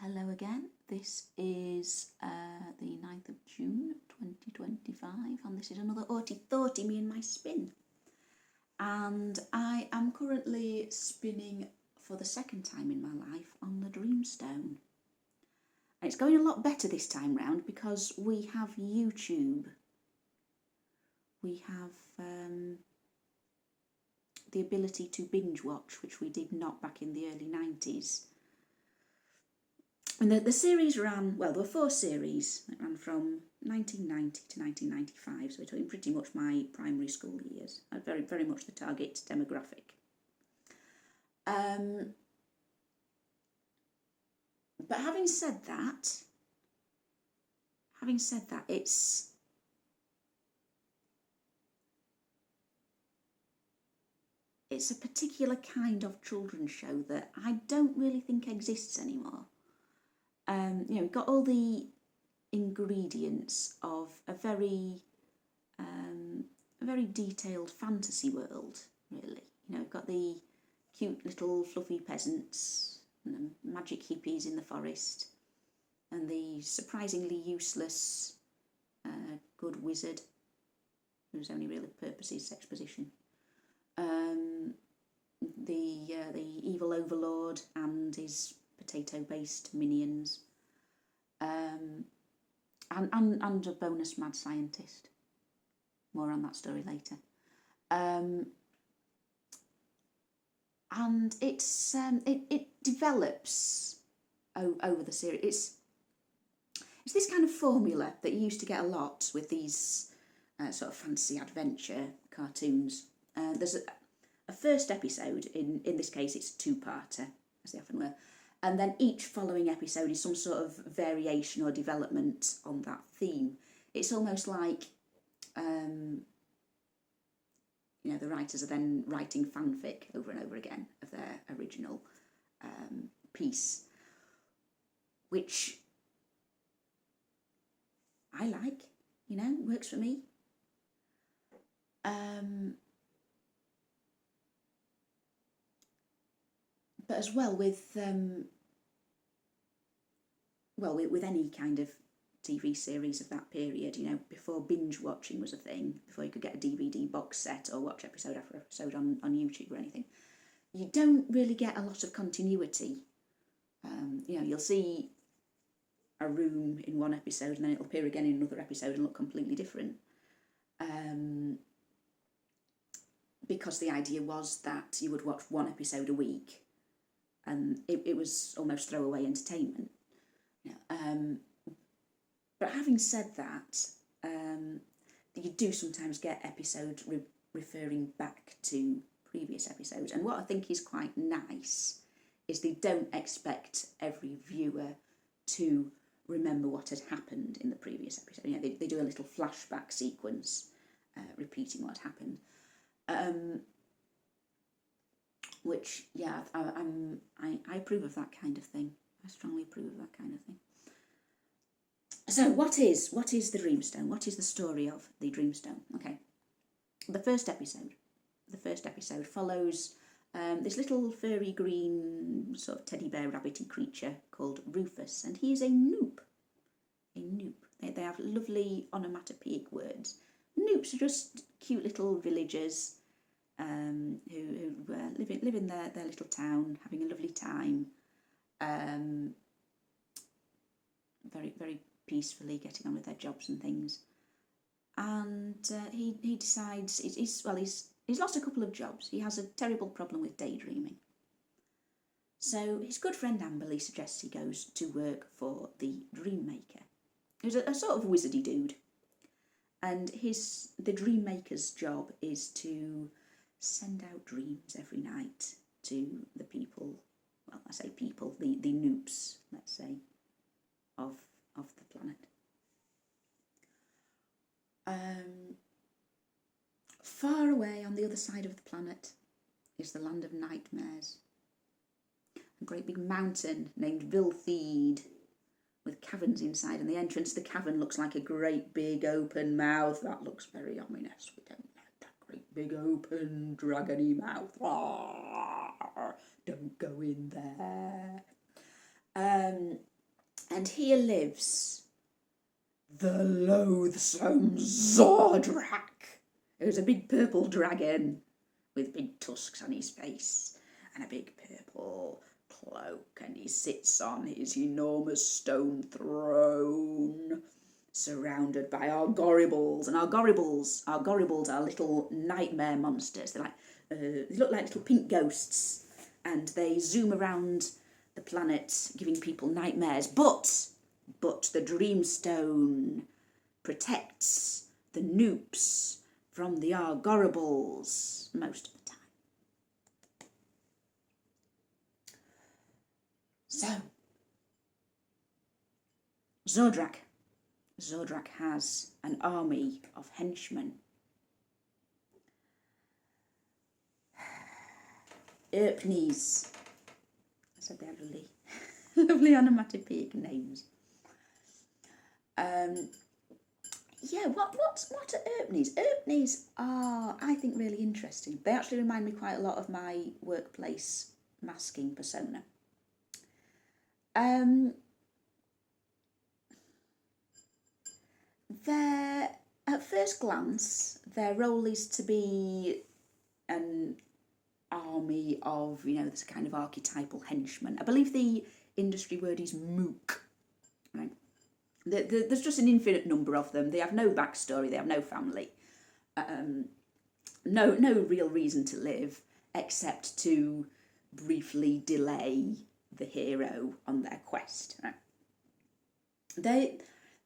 Hello again, this is the 9th of June 2025 and this is another Orty Thoughty, me and my spin. And I am currently spinning for the second time in my life on the Dreamstone. And it's going a lot better this time round because we have YouTube. We have the ability to binge watch, which we did not back in the early 90s. And the series ran, well, there were 4 series that ran from 1990 to 1995, so we're talking pretty much my primary school years, very, very much the target demographic. But having said that, it's a particular kind of children's show that I don't really think exists anymore. We've got all the ingredients of a very detailed fantasy world, really. We've got the cute little fluffy peasants and the magic hippies in the forest and the surprisingly useless good wizard whose only real purpose is exposition. The evil overlord and his potato-based minions, and a bonus mad scientist. More on that story later. And it develops over the series. It's this kind of formula that you used to get a lot with these sort of fantasy adventure cartoons. There's a first episode, in this case it's a 2-parter, as they often were, and then each following episode is some sort of variation or development on that theme. It's almost like, the writers are then writing fanfic over and over again of their original piece, which I like, works for me. But as well with any kind of TV series of that period, before binge watching was a thing, before you could get a DVD box set or watch episode after episode on YouTube or anything, you don't really get a lot of continuity. You'll see a room in one episode and then it'll appear again in another episode and look completely different. Because the idea was that you would watch one episode a week and it was almost throwaway entertainment. But having said that, you do sometimes get episodes referring back to previous episodes. And what I think is quite nice is they don't expect every viewer to remember what had happened in the previous episode. They do a little flashback sequence repeating what happened. Which, I approve of that kind of thing. I strongly approve of that kind of thing. So what is the Dreamstone? What is the story of the Dreamstone? Okay, the first episode follows this little furry green sort of teddy bear rabbity creature called Rufus, and he is a noop. They have lovely onomatopoeic words. Noops are just cute little villagers who live in their little town, having a lovely time, very, very peacefully getting on with their jobs and things. And he decides he's lost a couple of jobs. He has a terrible problem with daydreaming. So his good friend Amberly suggests he goes to work for the Dreammaker, who's a sort of wizardy dude. And the Dreammaker's job is to send out dreams every night to the people, well, I say people, the noops, let's say, of the planet. Far away on the other side of the planet is the land of nightmares. A great big mountain named Viltheed, with caverns inside, and the entrance to the cavern looks like a great big open mouth. That looks very ominous. We don't like that great big open dragony mouth. Don't go in there. And here lives the loathsome Zordrak, who's a big purple dragon with big tusks on his face and a big purple cloak, and he sits on his enormous stone throne surrounded by Argoribles. And Argoribles are little nightmare monsters. They're like, they look like little pink ghosts, and they zoom around the planet giving people nightmares. But the Dreamstone protects the Noops from the Argoribles most of the time. So, Zordrak has an army of henchmen. Erpnes. I said they had lovely, lovely onomatopoeic names. Yeah, what are Erpnes? Erpnes are, I think, really interesting. They actually remind me quite a lot of my workplace masking persona. At first glance, their role is to be an army of, this kind of archetypal henchmen. I believe the industry word is mook. Right? There's just an infinite number of them. They have no backstory. They have no family. No real reason to live except to briefly delay the hero on their quest. Right?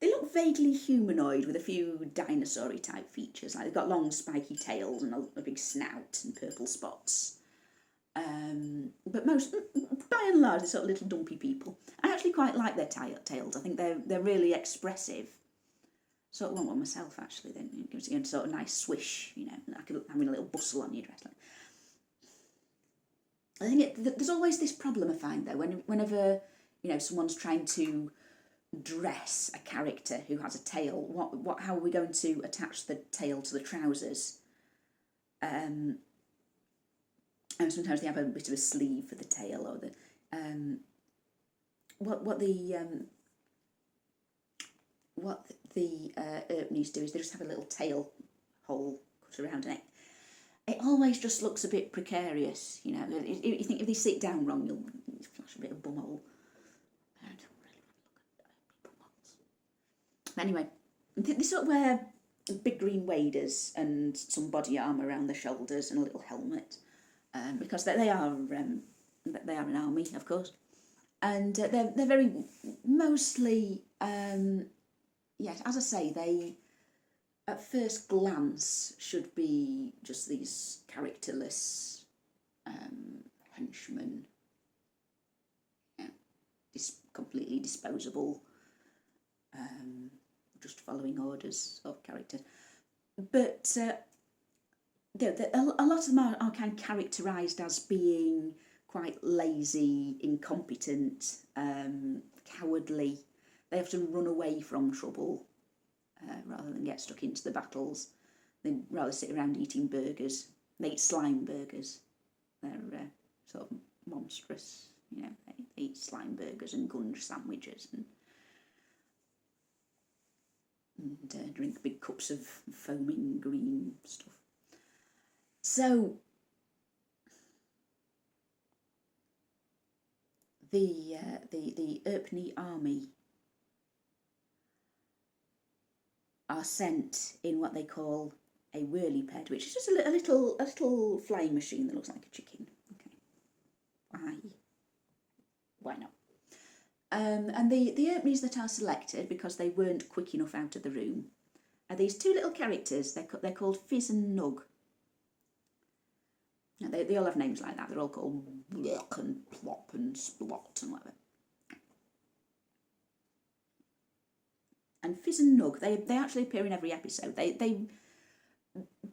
They look vaguely humanoid with a few dinosaur-y type features. Like they've got long spiky tails and a big snout and purple spots. But by and large, they're sort of little dumpy people. I actually quite like their tails. I think they're really expressive. Sort of want one myself, actually. Then it gives you a sort of nice swish, like having a little bustle on your dress. I think there's always this problem I find though, whenever someone's trying to dress a character who has a tail. How are we going to attach the tail to the trousers? And sometimes they have a bit of a sleeve for the tail, or the what the Erpnes do is they just have a little tail hole cut around it. It always just looks a bit precarious, You think if they sit down wrong, you'll flash a bit of bumhole. I don't really want to look at bumholes. But anyway, they sort of wear big green waders and some body armour around their shoulders and a little helmet. Because they are an army, of course, and they're very mostly yes, as I say, they at first glance should be just these characterless henchmen, completely disposable, just following orders of character, but. A lot of them are kind of characterised as being quite lazy, incompetent, cowardly. They often run away from trouble rather than get stuck into the battles. They'd rather sit around eating burgers. They eat slime burgers. They're sort of monstrous. They eat slime burgers and gunge sandwiches and drink big cups of foaming green stuff. So, the Erpnes army are sent in what they call a whirliped, which is just a little flying machine that looks like a chicken. Okay, why not? And the Erpnes that are selected because they weren't quick enough out of the room are these two little characters. They're called Fizz and Nug. They all have names like that. They're all called Block and Plop and Splot and whatever. And Fizz and Nug, they actually appear in every episode.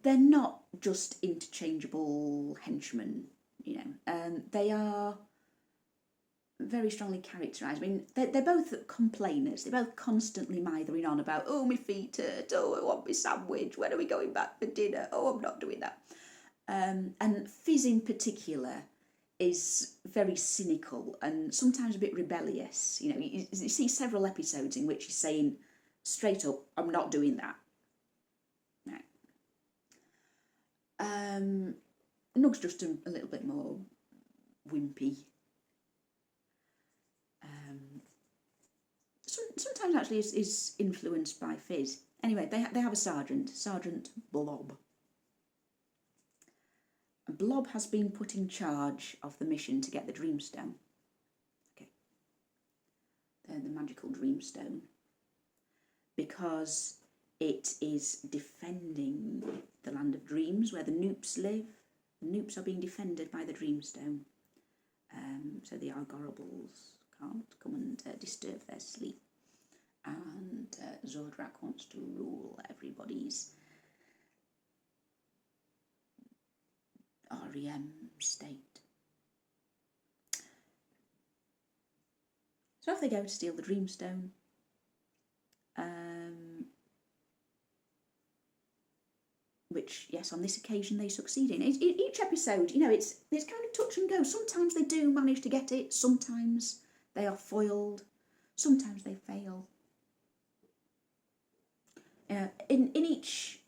They're not just interchangeable henchmen, they are very strongly characterised. I mean, they're both complainers. They're both constantly mithering on about, oh, my feet hurt, oh, I want my sandwich, when are we going back for dinner, oh, I'm not doing that. And Fizz in particular is very cynical and sometimes a bit rebellious. You know, you see several episodes in which he's saying straight up, I'm not doing that. No. Nug's just a little bit more wimpy. Sometimes actually is influenced by Fizz. Anyway, they have a sergeant, Sergeant Blob. Blob has been put in charge of the mission to get the Dreamstone. Okay. The magical Dreamstone. Because it is defending the land of dreams where the Noops live. The Noops are being defended by the Dreamstone. So the Argorables can't come and disturb their sleep. And Zordrak wants to rule everybody's REM state. So off they go to steal the Dreamstone. Which, yes, on this occasion they succeed in. Each episode, you know, it's kind of touch and go. Sometimes they do manage to get it. Sometimes they are foiled. Sometimes they fail. In each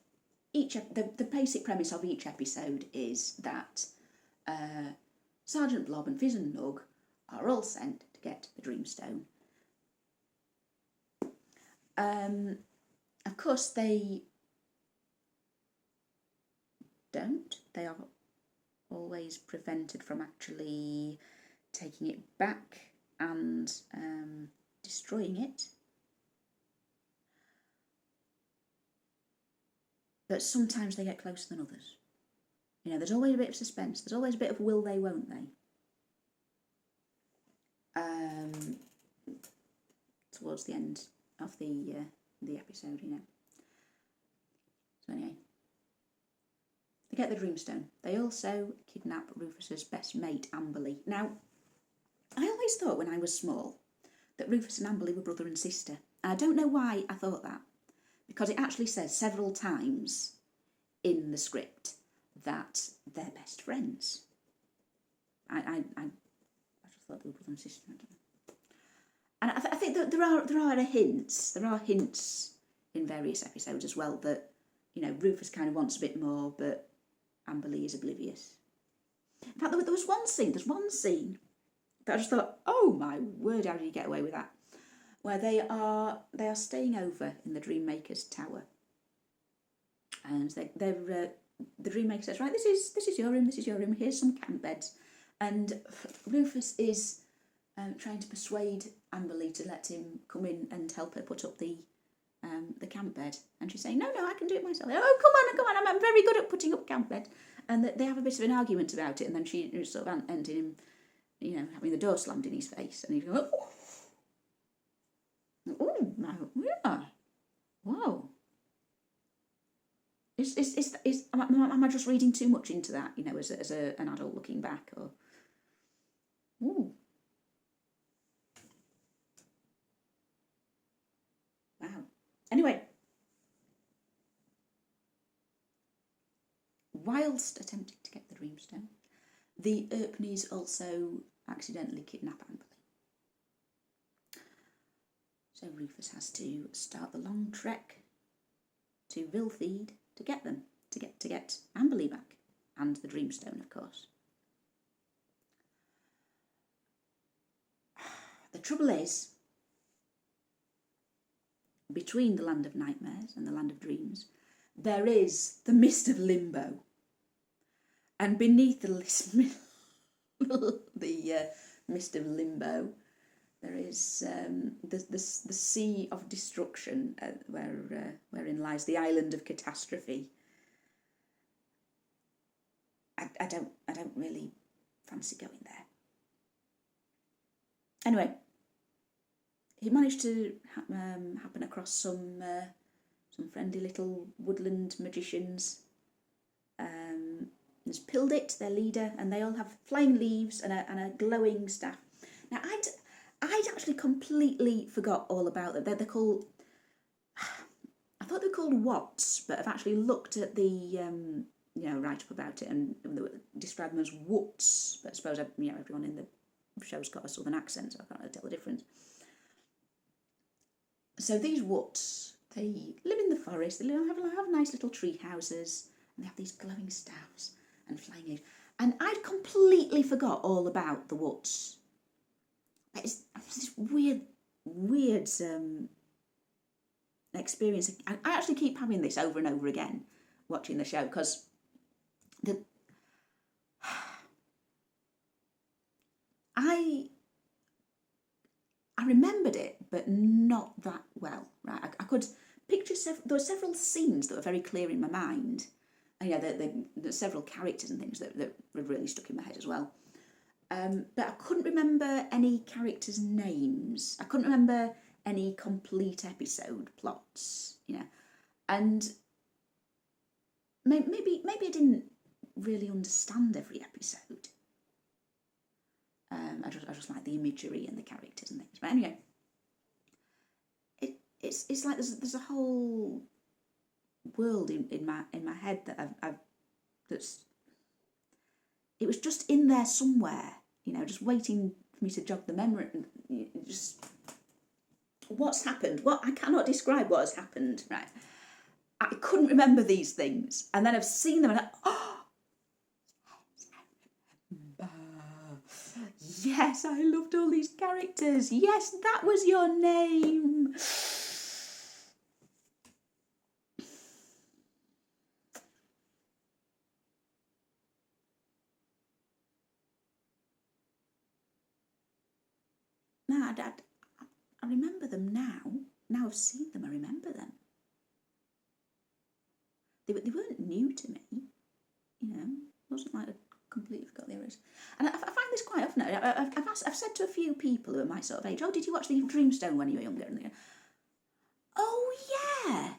the basic premise of each episode is that Sergeant Blob and Fizz and Nug are all sent to get the Dreamstone. Of course, they don't. They are always prevented from actually taking it back and destroying it. But sometimes they get closer than others. You know, there's always a bit of suspense. There's always a bit of will they, won't they? Towards the end of the episode, you know. So anyway, they get the Dreamstone. They also kidnap Rufus's best mate, Amberly. Now, I always thought when I was small that Rufus and Amberly were brother and sister. I don't know why I thought that, because it actually says several times in the script that they're best friends. I just thought they were brother and sister. I don't know. And I think that there are hints. There are hints in various episodes as well that, you know, Rufus kind of wants a bit more, but Amberly is oblivious. In fact, there was one scene. There's one scene that I just thought, oh my word, how did you get away with that? Where they are staying over in the Dreammaker's tower, and the Dreammaker says, right, this is your room, this is your room. Here's some camp beds, and Rufus is trying to persuade Amberly to let him come in and help her put up the camp bed, and she's saying, no, I can do it myself. Oh, come on, I'm very good at putting up camp bed. And they have a bit of an argument about it, and then she sort of ended him, you know, having the door slammed in his face, and he's going, oh, yeah, wow. Am I just reading too much into that, you know, as an adult looking back, or? Ooh. Wow. Anyway, whilst attempting to get the Dreamstone, the Erpneys also accidentally kidnap Amberly. So Rufus has to start the long trek to Vilfeed to get them, to get Amberly back, and the Dreamstone, of course. The trouble is, between the land of nightmares and the land of dreams, there is the mist of limbo, and beneath the mist of limbo, there is the sea of destruction, wherein lies the island of catastrophe. I don't really fancy going there. Anyway, he managed to happen across some friendly little woodland magicians. There's Pildit, their leader, and they all have flying leaves and a glowing staff. Now, I'd actually completely forgot all about them. They're called, I thought they were called Watts, but I've actually looked at the write up about it, and they describe them as woots. But I suppose everyone in the show's got a southern accent, so I can't really tell the difference. So these woots, they live in the forest. They have nice little tree houses, and they have these glowing staffs and flying eggs. And I'd completely forgot all about the woots. It's this weird experience. I actually keep having this over and over again watching the show, because I remembered it, but not that well. Right, I could picture there were several scenes that were very clear in my mind. And there's several characters and things that really stuck in my head as well. But I couldn't remember any characters' names. I couldn't remember any complete episode plots, and maybe I didn't really understand every episode. I just like the imagery and the characters and things. But anyway, it's like there's a whole world in my head that it was just in there somewhere, just waiting for me to jog the memory. Just what's happened? What I cannot describe what has happened. Right, I couldn't remember these things, and then I've seen them, and yes, I loved all these characters. Yes, that was your name. No, I remember them now. Now I've seen them, I remember them. They weren't new to me, It wasn't like I completely forgot the others. And I find this quite often. I've said to a few people who are my sort of age, "Oh, did you watch the Dreamstone when you were younger?" And they go, "Oh yeah.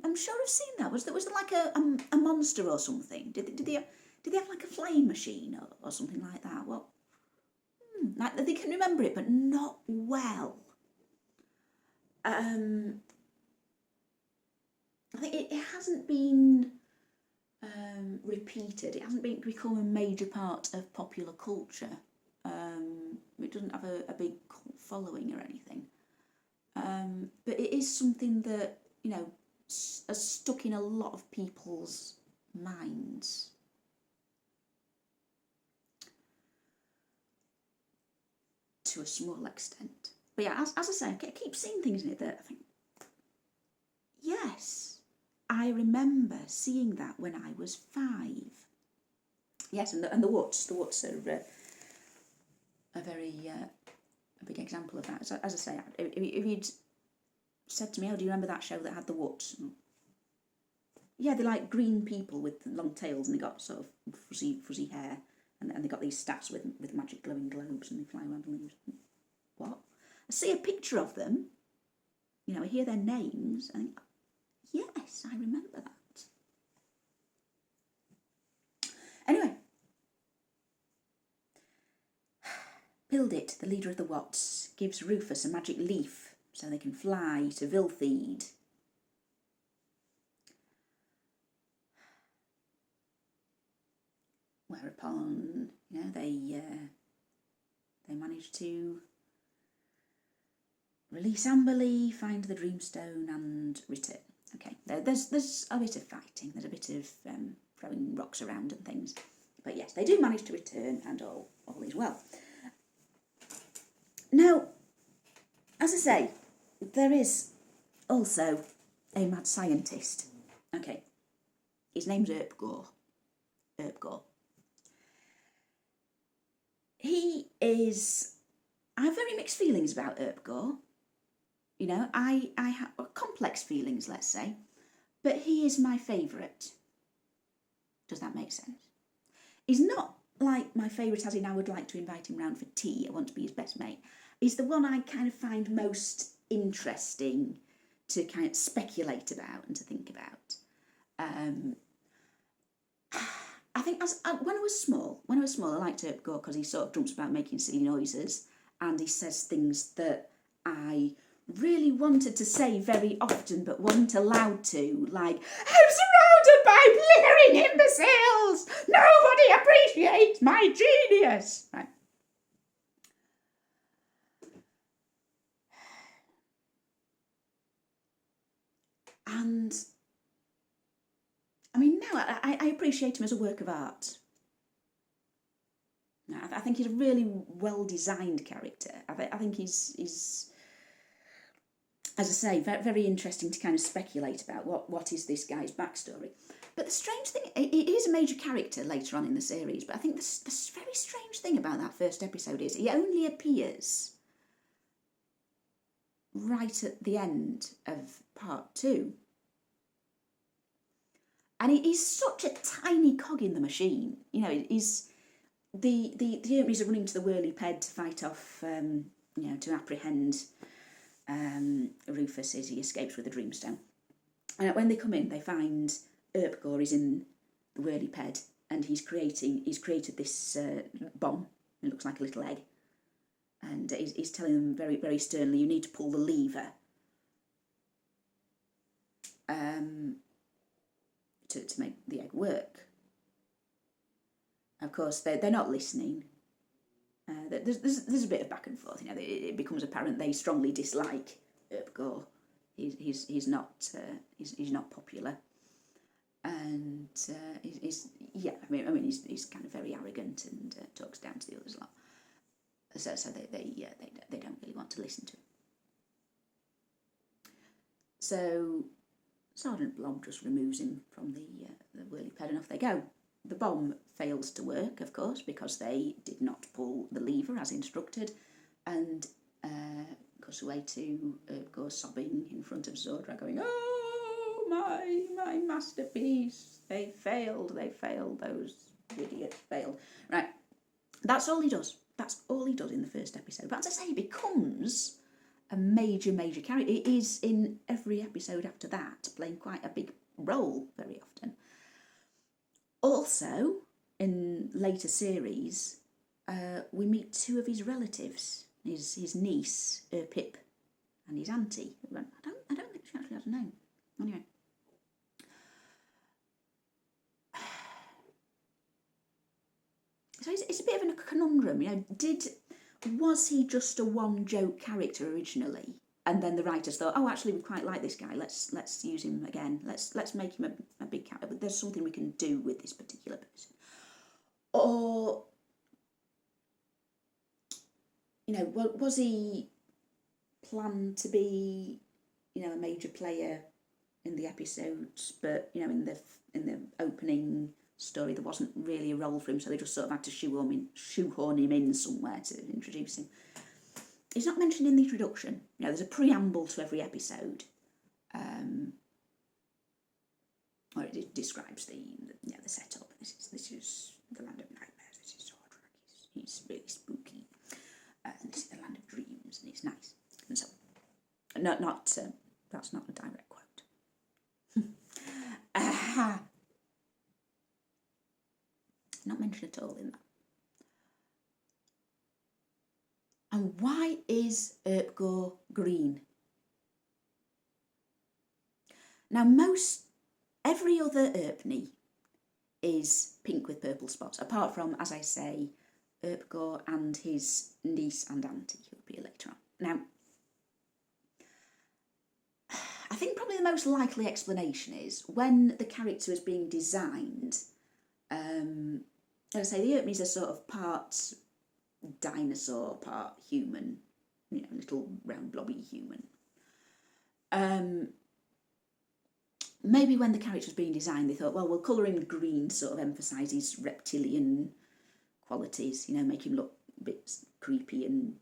I'm sure I've seen that. Was there like a monster or something? Did they have like a flame machine or something like that? Well, like they can remember it, but not well. I think it hasn't been repeated. It hasn't become a major part of popular culture. It doesn't have a big cult following or anything. But it is something that, has stuck in a lot of people's minds. To a small extent. But yeah, as I say, I keep seeing things in it that I think, yes, I remember seeing that when I was 5. Yes, and the woods are a very a big example of that. So, as I say, if you'd said to me, "Oh, do you remember that show that had the woods?" Yeah, they're like green people with long tails, and they got sort of fuzzy hair, and they got these staffs with magic glowing globes, and they fly around the leaves. What? I see a picture of them, I hear their names, and I think, yes, I remember that. Anyway, Pildit, the leader of the Watts, gives Rufus a magic leaf so they can fly to Viltheed. Whereupon, they manage to release Amberley, find the Dreamstone, and return. Okay, there's a bit of fighting, there's a bit of throwing rocks around and things. But yes, they do manage to return, and all is well. Now, as I say, there is also a mad scientist. Okay, his name's Erbgor. He is... I have very mixed feelings about Erbgor. I have complex feelings, let's say, but he is my favourite. Does that make sense? He's not like my favourite as in I would like to invite him round for tea, I want to be his best mate. He's the one I kind of find most interesting to kind of speculate about and to think about. I think when I was small, I liked Erbgor because he sort of jumps about making silly noises, and he says things that I really wanted to say very often but wasn't allowed to, like, "I'm surrounded by blithering imbeciles. Nobody appreciates my genius. Right. And I mean, no, I appreciate him as a work of art. I think he's a really well-designed character. I think he's, as I say, very, very interesting to kind of speculate about what is this guy's backstory. But the strange thing, he is a major character later on in the series, but I think the very strange thing about that first episode is he only appears right at the end of part 2. And he's such a tiny cog in the machine. You know, he's... The Hermes are running to the whirly ped to fight off, to apprehend Rufus as he escapes with the Dreamstone. And when they come in, they find Erpgor is in the whirly ped, and he's created this bomb. It looks like a little egg, and he's telling them very, very sternly, you need to pull the lever to make the egg work. Of course, they're not listening. There's a bit of back and forth. You know, it becomes apparent they strongly dislike Erpgor. He's not popular, and he's kind of very arrogant and talks down to the others a lot. So they don't really want to listen to him. So Sergeant Blob just removes him from the whirly ped and off they go. The bomb fails to work, of course, because they did not pull the lever as instructed, and goes away to Erpgor sobbing in front of Zordra, going, "Oh, my masterpiece! They failed, those idiots failed." Right, that's all he does. That's all he does in the first episode. But as I say, he becomes a major character. He is in every episode after that, playing quite a big role very often. Also, in later series, we meet 2 of his relatives, his niece, Pip, and his auntie. I don't think she actually has a name. Anyway. So it's a bit of a conundrum, you know. Was he just a one-joke character originally? And then the writers thought, oh, actually, we quite like this guy. Let's use him again. Let's make him a big character. But there's something we can do with this particular person. Or, you know, was he planned to be, you know, a major player in the episodes, but you know, in the opening story, there wasn't really a role for him, so they just sort of had to shoehorn him in somewhere to introduce him. He's not mentioned in the introduction. You know, there's a preamble to every episode, where it describes the setup. This is the land of nightmares. This is Zordrak. He's really spooky, and this is the land of dreams, and it's nice. And so, that's not a direct quote. Not mentioned at all in that. And why is Erpgor green? Now, every other Erpney is pink with purple spots, apart from, as I say, Erpgor and his niece and auntie, who will appear later on. Now, I think probably the most likely explanation is when the character is being designed, as I say, the Erpneys are sort of part dinosaur, part human, you know, little round blobby human. Maybe when the character was being designed, they thought, well, we'll colour him green, sort of emphasise his reptilian qualities, you know, make him look a bit creepy and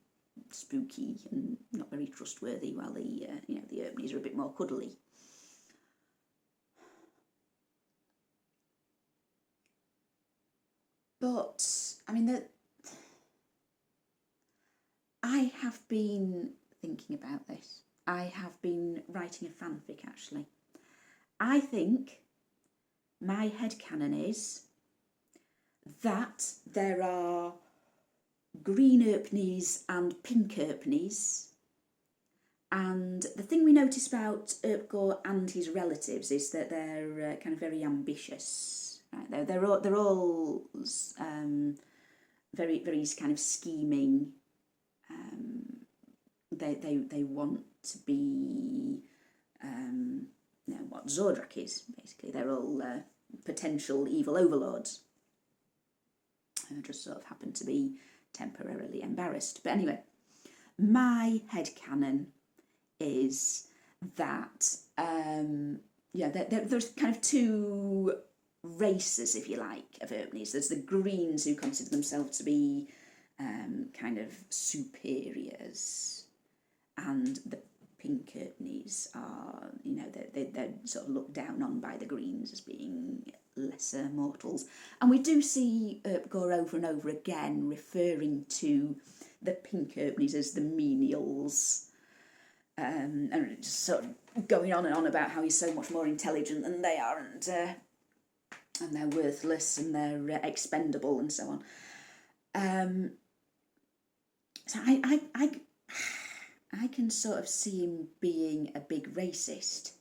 spooky and not very trustworthy, while the Erpneys are a bit more cuddly. But I mean, I have been thinking about this. I have been writing a fanfic, actually. I think my headcanon is that there are green Erpneys and pink Erpneys, And the thing we notice about Erpgor and his relatives is that they're kind of very ambitious. Right? They're all very very kind of scheming. They want to be what Zordrak is basically. They're all potential evil overlords who just sort of happen to be temporarily embarrassed. But anyway, my headcanon is that there's kind of two races, if you like, of Erpnes. There's the Greens, who consider themselves to be kind of superiors, and the Pink Erpnes are, they're sort of looked down on by the Greens as being lesser mortals. And we do see Erpgor over and over again referring to the Pink Erpnes as the menials, and just sort of going on and on about how he's so much more intelligent than they are, and they're worthless and they're expendable and so on. So I can sort of see him being a big racist.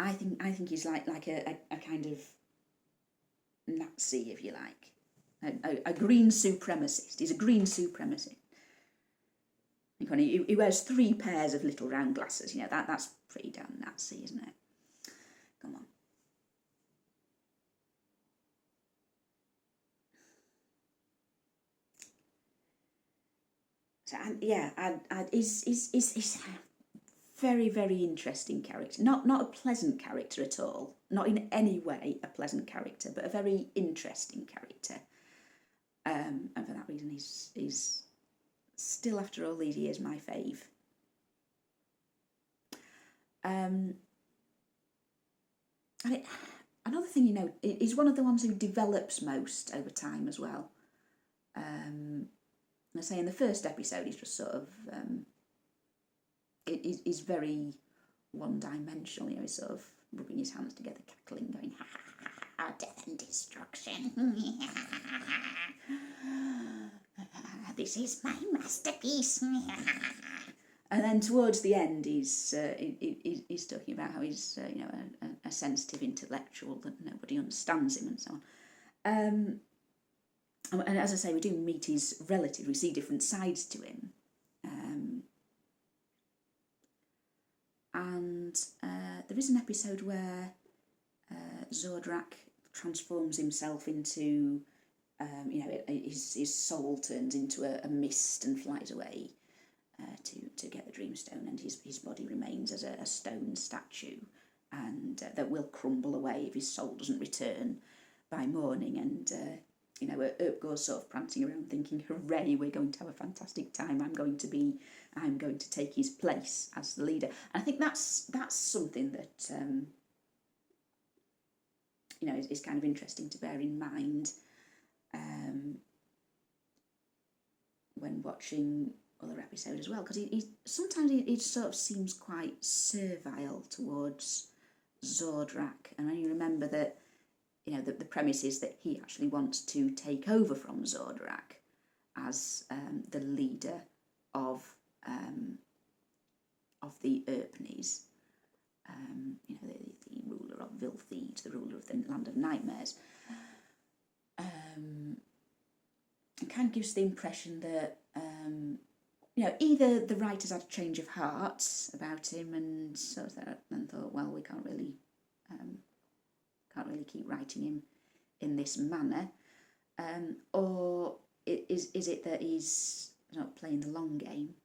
I think he's like a kind of Nazi, if you like, a green supremacist. He's a green supremacist. He wears 3 pairs of little round glasses. That's pretty damn Nazi, isn't it? Come on. So he's a very very interesting character. Not a pleasant character at all. Not in any way a pleasant character, but a very interesting character. And for that reason, he's still, after all these years, my fave. And another thing, he's one of the ones who develops most over time as well. I say in the first episode, he's just sort of he's very one-dimensional. He's sort of rubbing his hands together, cackling, going ha ha ha, death and destruction. This is my masterpiece. And then towards the end, he's talking about how he's a sensitive intellectual, that nobody understands him and so on. And as I say, we do meet his relative. We see different sides to him. And there is an episode where Zordrak transforms himself into, his soul turns into a mist and flies away to get the Dreamstone, and his body remains as a stone statue, and that will crumble away if his soul doesn't return by morning. And Erpgor's sort of prancing around thinking, hooray, we're going to have a fantastic time. I'm going to take his place as the leader. And I think that's something that is kind of interesting to bear in mind when watching other episodes as well, because he sometimes sort of seems quite servile towards Zordrak. And when you remember that the premise is that he actually wants to take over from Zordrak as the leader of the Erpnes, the ruler of Viltheed, the ruler of the Land of Nightmares. It kind of gives the impression that either the writers had a change of heart about him and thought, well, we can't really keep writing him in this manner, or is it that he's not playing the long game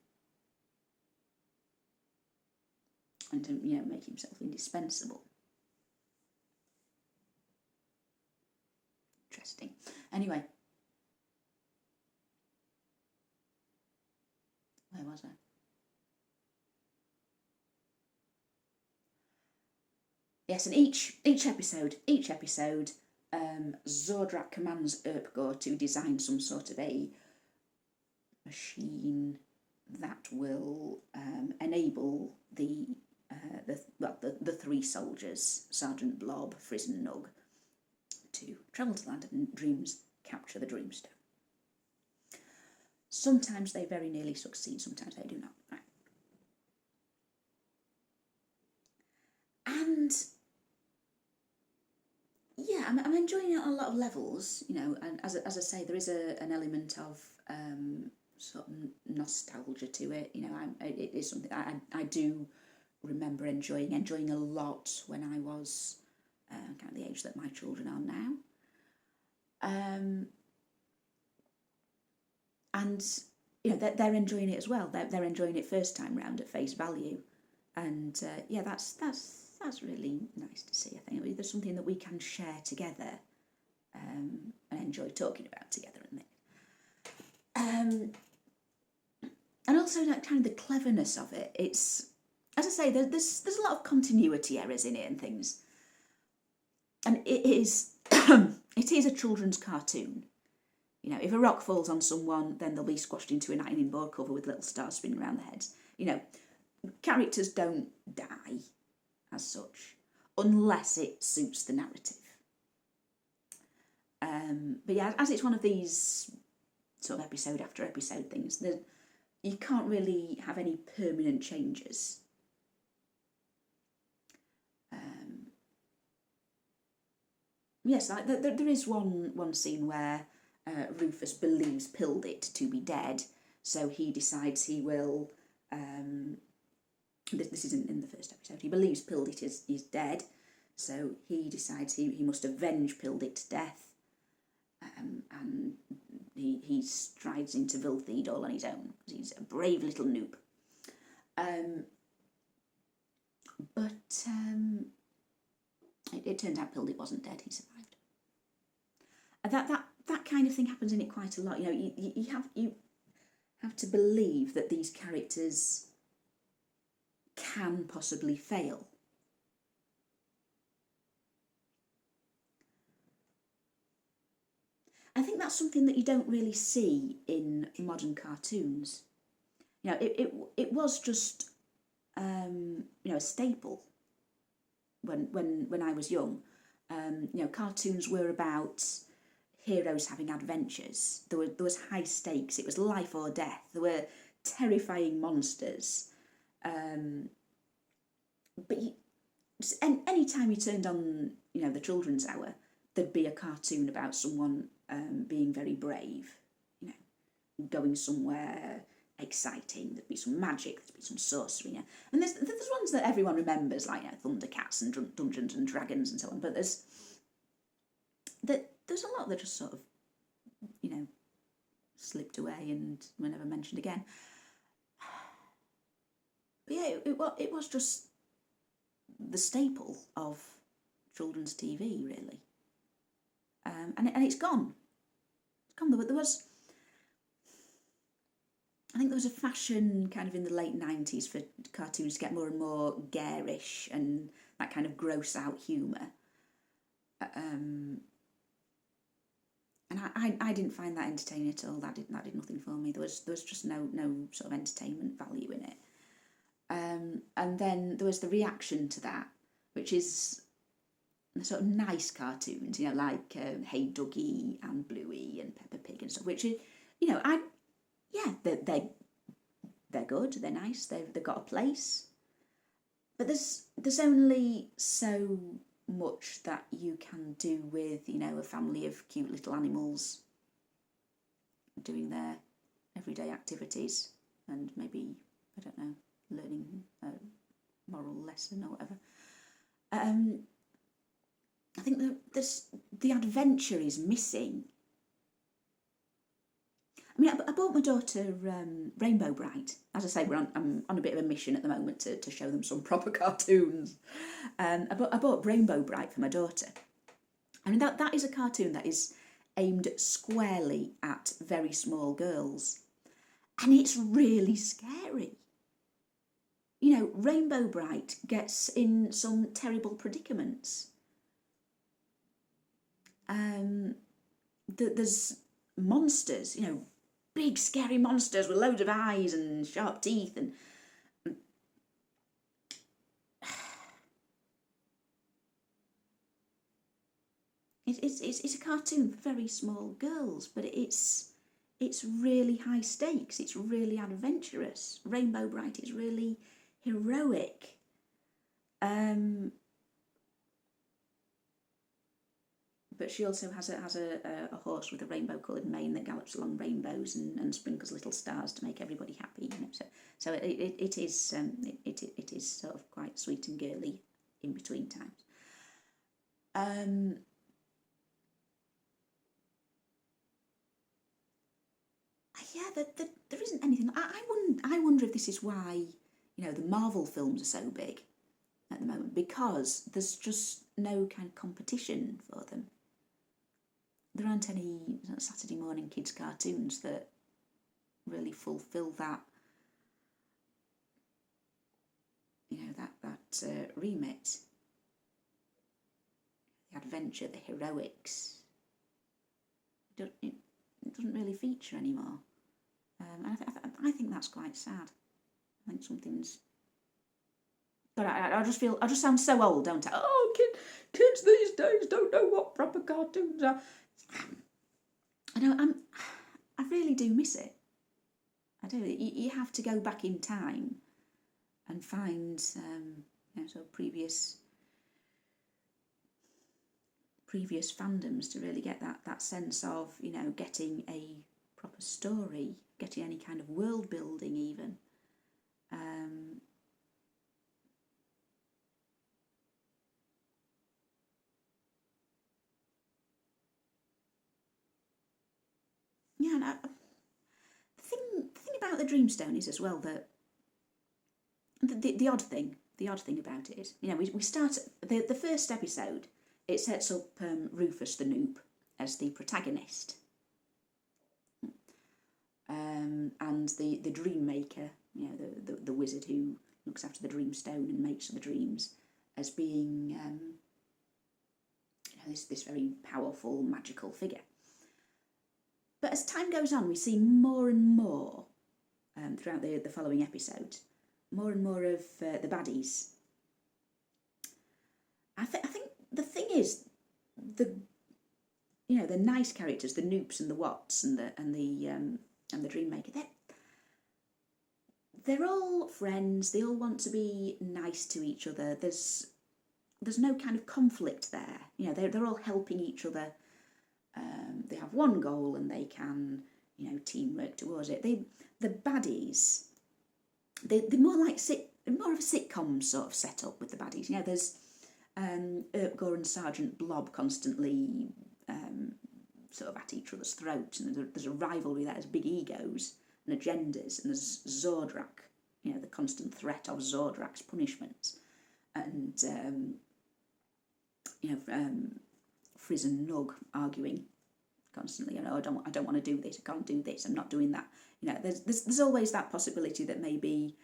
and to make himself indispensable? Interesting. Anyway, where was I? Yes, and each episode, Zordrak commands Erpgor to design some sort of a machine that will enable the 3 soldiers, Sergeant Blob, Frizz and Nug, to travel to the Land of Dreams, capture the Dreamstone. Sometimes they very nearly succeed, sometimes they do not. Right. enjoying it on a lot of levels, you know, and as I say, there is an element of sort of nostalgia to it. You know, it is something that I do remember enjoying a lot when I was kind of the age that my children are now. And you know, they're enjoying it as well. They're enjoying it first time round at face value, and yeah, that's really nice to see. I think there's something that we can share together and enjoy talking about together, and also that kind of the cleverness of it. It's, as I say, there's a lot of continuity errors in it and things, and it is it is a children's cartoon. You know, if a rock falls on someone, then they'll be squashed into an ironing board cover with little stars spinning around their heads. You know, characters don't die as such, unless it suits the narrative. But yeah, as it's one of these sort of episode after episode things, you can't really have any permanent changes. Yes, there is one scene where Rufus believes Pildit to be dead, so he decides he will. This isn't in the first episode. He believes Pildit is dead, so he decides he must avenge Pildit's death, and he strides into Viltheed all on his own because he's a brave little noob. But it turns out Pildit wasn't dead. He survived. That kind of thing happens in it quite a lot. You know, you have to believe that these characters can possibly fail. I think that's something that you don't really see in modern cartoons. You know, it was just you know, a staple when I was young. You know, cartoons were about heroes having adventures. There was high stakes. It was life or death. There were terrifying monsters. But any time you turned on, you know, the children's hour, there'd be a cartoon about someone being very brave. You know, going somewhere exciting. There'd be some magic. There'd be some sorcery. You know? And there's ones that everyone remembers, like, you know, Thundercats and Dungeons and Dragons and so on. But there's a lot that just sort of, you know, slipped away and were never mentioned again. But yeah, it was just the staple of children's TV, really. And it's gone. It's gone. There was, I think there was a fashion kind of in the late 90s for cartoons to get more and more garish and that kind of gross out humour. And I didn't find that entertaining at all. That did nothing for me. There was just no sort of entertainment value in it. And then there was the reaction to that, which is the sort of nice cartoons, you know, like Hey Duggee and Bluey and Peppa Pig and stuff. Which is, you know, they're good. They're nice. They've got a place. But there's only so much that you can do with, you know, a family of cute little animals doing their everyday activities and maybe, I don't know, learning a moral lesson or whatever. I think the adventure is missing. I mean, I bought my daughter Rainbow Bright. As I say, I'm on a bit of a mission at the moment to show them some proper cartoons. I bought Rainbow Bright for my daughter. I mean, that is a cartoon that is aimed squarely at very small girls. And it's really scary. You know, Rainbow Bright gets in some terrible predicaments. There's monsters, you know, big scary monsters with loads of eyes and sharp teeth, and it's a cartoon for very small girls, but it's really high stakes. It's really adventurous. Rainbow Bright is really heroic. but she also has a horse with a rainbow-coloured mane that gallops along rainbows and sprinkles little stars to make everybody happy. You know, so it is sort of quite sweet and girly in between times. Yeah, there isn't anything. I wonder if this is why, you know, the Marvel films are so big at the moment, because there's just no kind of competition for them. There aren't any Saturday morning kids cartoons that really fulfil that, you know, that remit. The adventure, the heroics. It doesn't really feature anymore. And I think that's quite sad. I think something's... God, I just sound so old, don't I? Oh, kids these days don't know what proper cartoons are. I really do miss it. I do. You have to go back in time and find, you know, sort of previous fandoms to really get that sense of, you know, getting a proper story, getting any kind of world building even. Yeah, and the thing about the Dreamstone is as well that the odd thing about it is, you know, we start the first episode. It sets up Rufus the Noob as the protagonist, and the Dream Maker, you know, the wizard who looks after the Dreamstone and makes the dreams, as being, you know, this very powerful magical figure. But as time goes on, we see more and more throughout the following episodes, more and more of the baddies. I think the thing is, the nice characters, the Noops and the Wots and the Dream Maker, they're all friends. They all want to be nice to each other. There's no kind of conflict there. You know, they're all helping each other. They have one goal and they can, you know, teamwork towards it. The baddies, they're more like more of a sitcom sort of setup with the baddies. You know, there's Urpgor and Sergeant Blob constantly sort of at each other's throats, and there's a rivalry there. There's big egos and agendas, and there's Zordrak, you know, the constant threat of Zordrak's punishments, and you know, Frizz and Nug arguing constantly. You know, I don't want to do this. I can't do this. I'm not doing that. You know, there's always that possibility that maybe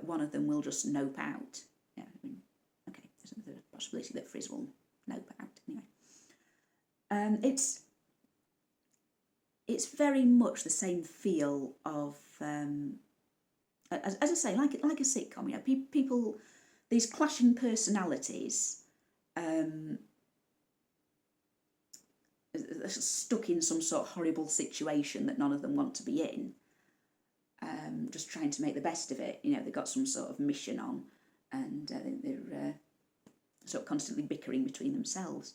one of them will just nope out. Yeah, I mean, okay, there's a possibility that Frizz will nope out anyway. It's very much the same feel of, as I say, like a sitcom. You know, people, these clashing personalities, stuck in some sort of horrible situation that none of them want to be in, just trying to make the best of it. You know, they've got some sort of mission on, and they're sort of constantly bickering between themselves.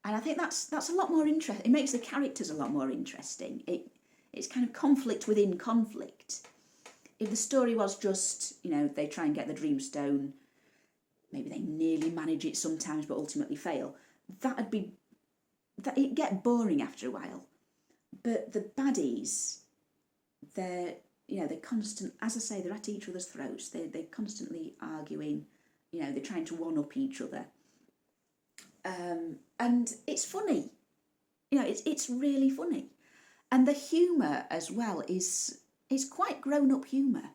And I think that's a lot more interesting. It makes the characters a lot more interesting. It's kind of conflict within conflict. If the story was just, you know, they try and get the Dreamstone, maybe they nearly manage it sometimes but ultimately fail, it'd get boring after a while. But the baddies, they're constant, as I say, they're at each other's throats. They're constantly arguing. You know, they're trying to one-up each other. And it's funny. You know, it's really funny. And the humour as well is quite grown-up humour.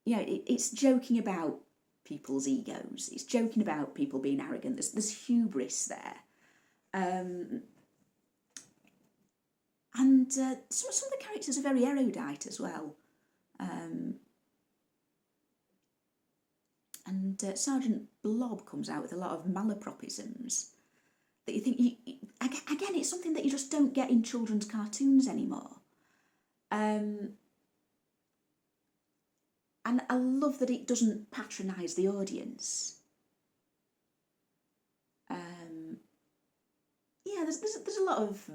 You know, it's joking about people's egos. It's joking about people being arrogant. There's hubris there. And some of the characters are very erudite as well. And Sergeant Blob comes out with a lot of malapropisms that you think, again, it's something that you just don't get in children's cartoons anymore. And I love that it doesn't patronise the audience. yeah, there's a lot of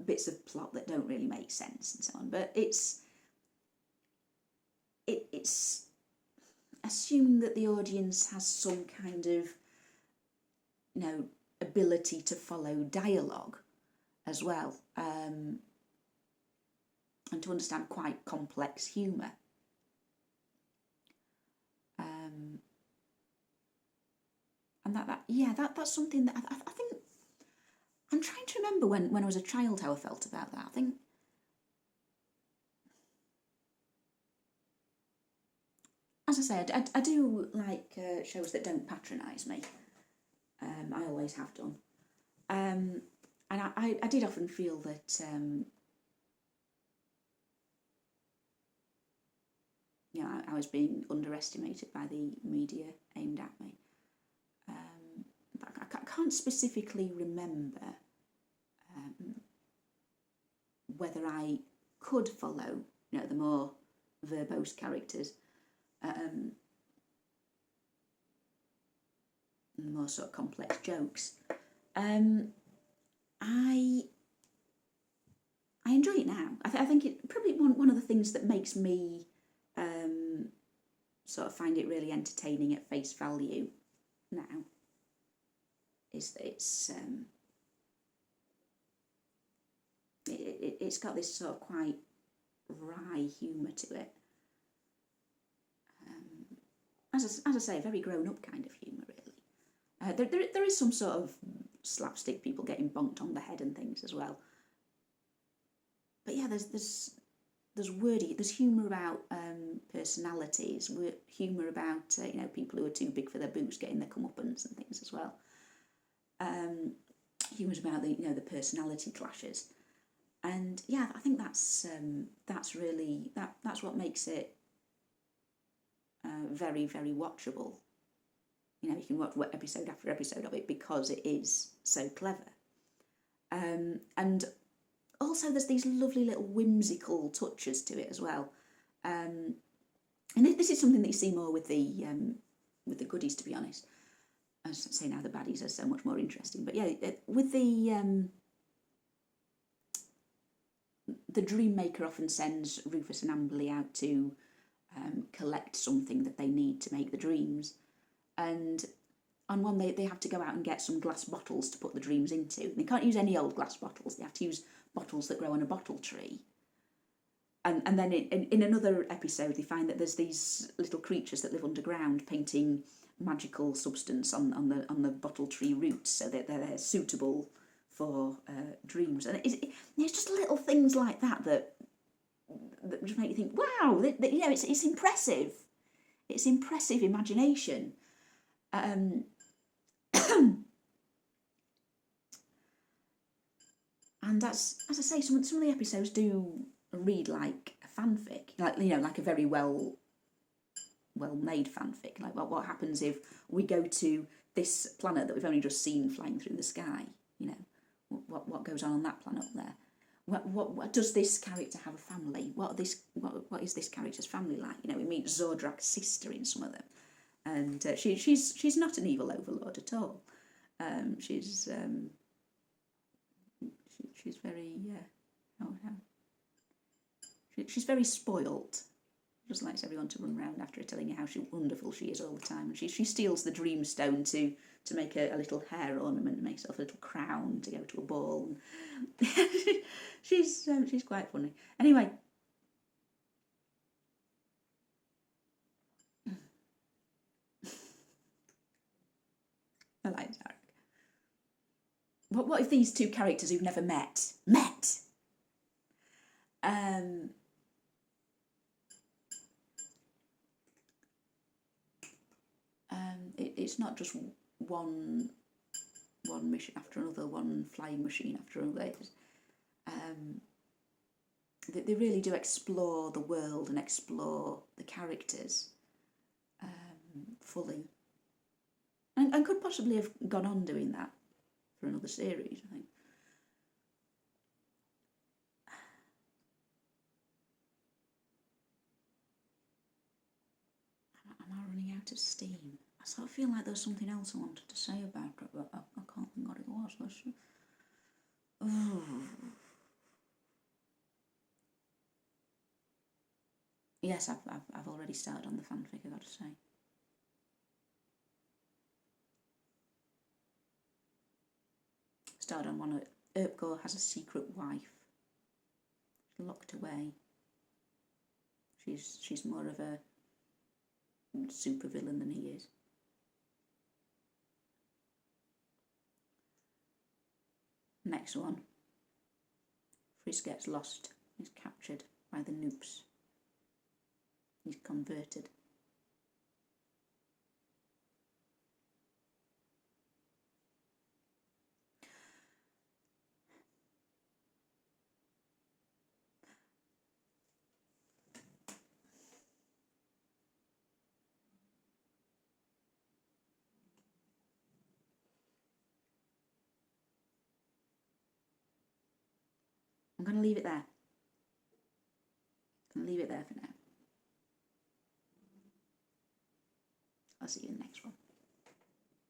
bits of plot that don't really make sense and so on, but it's assuming that the audience has some kind of, you know, ability to follow dialogue as well, and to understand quite complex humour. And that's something that I think, I'm trying to remember when I was a child how I felt about that. I think, as I said, I do like shows that don't patronise me. I always have done. And I did often feel that, you know, I was being underestimated by the media aimed at me. But I can't specifically remember whether I could follow, you know, the more verbose characters, the more sort of complex jokes. I enjoy it now. I think it probably one of the things that makes me sort of find it really entertaining at face value now is that it's got this sort of quite wry humour to it. As I say, a very grown-up kind of humour, really. There is some sort of slapstick, people getting bonked on the head and things as well. But yeah, there's humour about personalities, humour about you know, people who are too big for their boots getting their comeuppance and things as well. Humour's about the, you know, the personality clashes, and yeah, I think that's really that's what makes it very, very watchable. You know, you can watch episode after episode of it because it is so clever. And also there's these lovely little whimsical touches to it as well. And this is something that you see more with the goodies, to be honest. I was saying now the baddies are so much more interesting, but yeah, with the Dreammaker often sends Rufus and Amberley out to collect something that they need to make the dreams, and on one they have to go out and get some glass bottles to put the dreams into. They can't use any old glass bottles, they have to use bottles that grow on a bottle tree. And then in another episode they find that there's these little creatures that live underground painting magical substance on the bottle tree roots so that they're suitable for dreams. And it's just little things like that just make you think, wow, you know, it's impressive. It's impressive imagination. And that's, as I say, some of the episodes do read like a fanfic, like, you know, like a very well made fanfic. Like what happens if we go to this planet that we've only just seen flying through the sky? You know, what goes on that planet up there? What does this character have a family? What is this character's family like? You know, we meet Zordrak's sister in some of them, and she's not an evil overlord at all. She's very she's very spoilt. Just likes everyone to run around after her, telling her how wonderful she is all the time. And she steals the Dreamstone to make a little hair ornament, make herself a little crown to go to a ball. She's quite funny. Anyway, I like Zarek. What if these two characters who've never met? It's not just one mission after another, one flying machine after another. They really do explore the world and explore the characters fully, and could possibly have gone on doing that for another series, I think. Am I running out of steam? I sort of feel like there's something else I wanted to say about it, but I can't think what it was. Ooh. Yes, I've already started on the fanfic, I've got to say. Started on one of it. Erpgore has a secret wife. She's locked away. She's more of a supervillain than he is. Next one. Frizz gets lost. He's captured by the Noops. He's converted. I'm going to leave it there. I'm going to leave it there for now. I'll see you in the next one.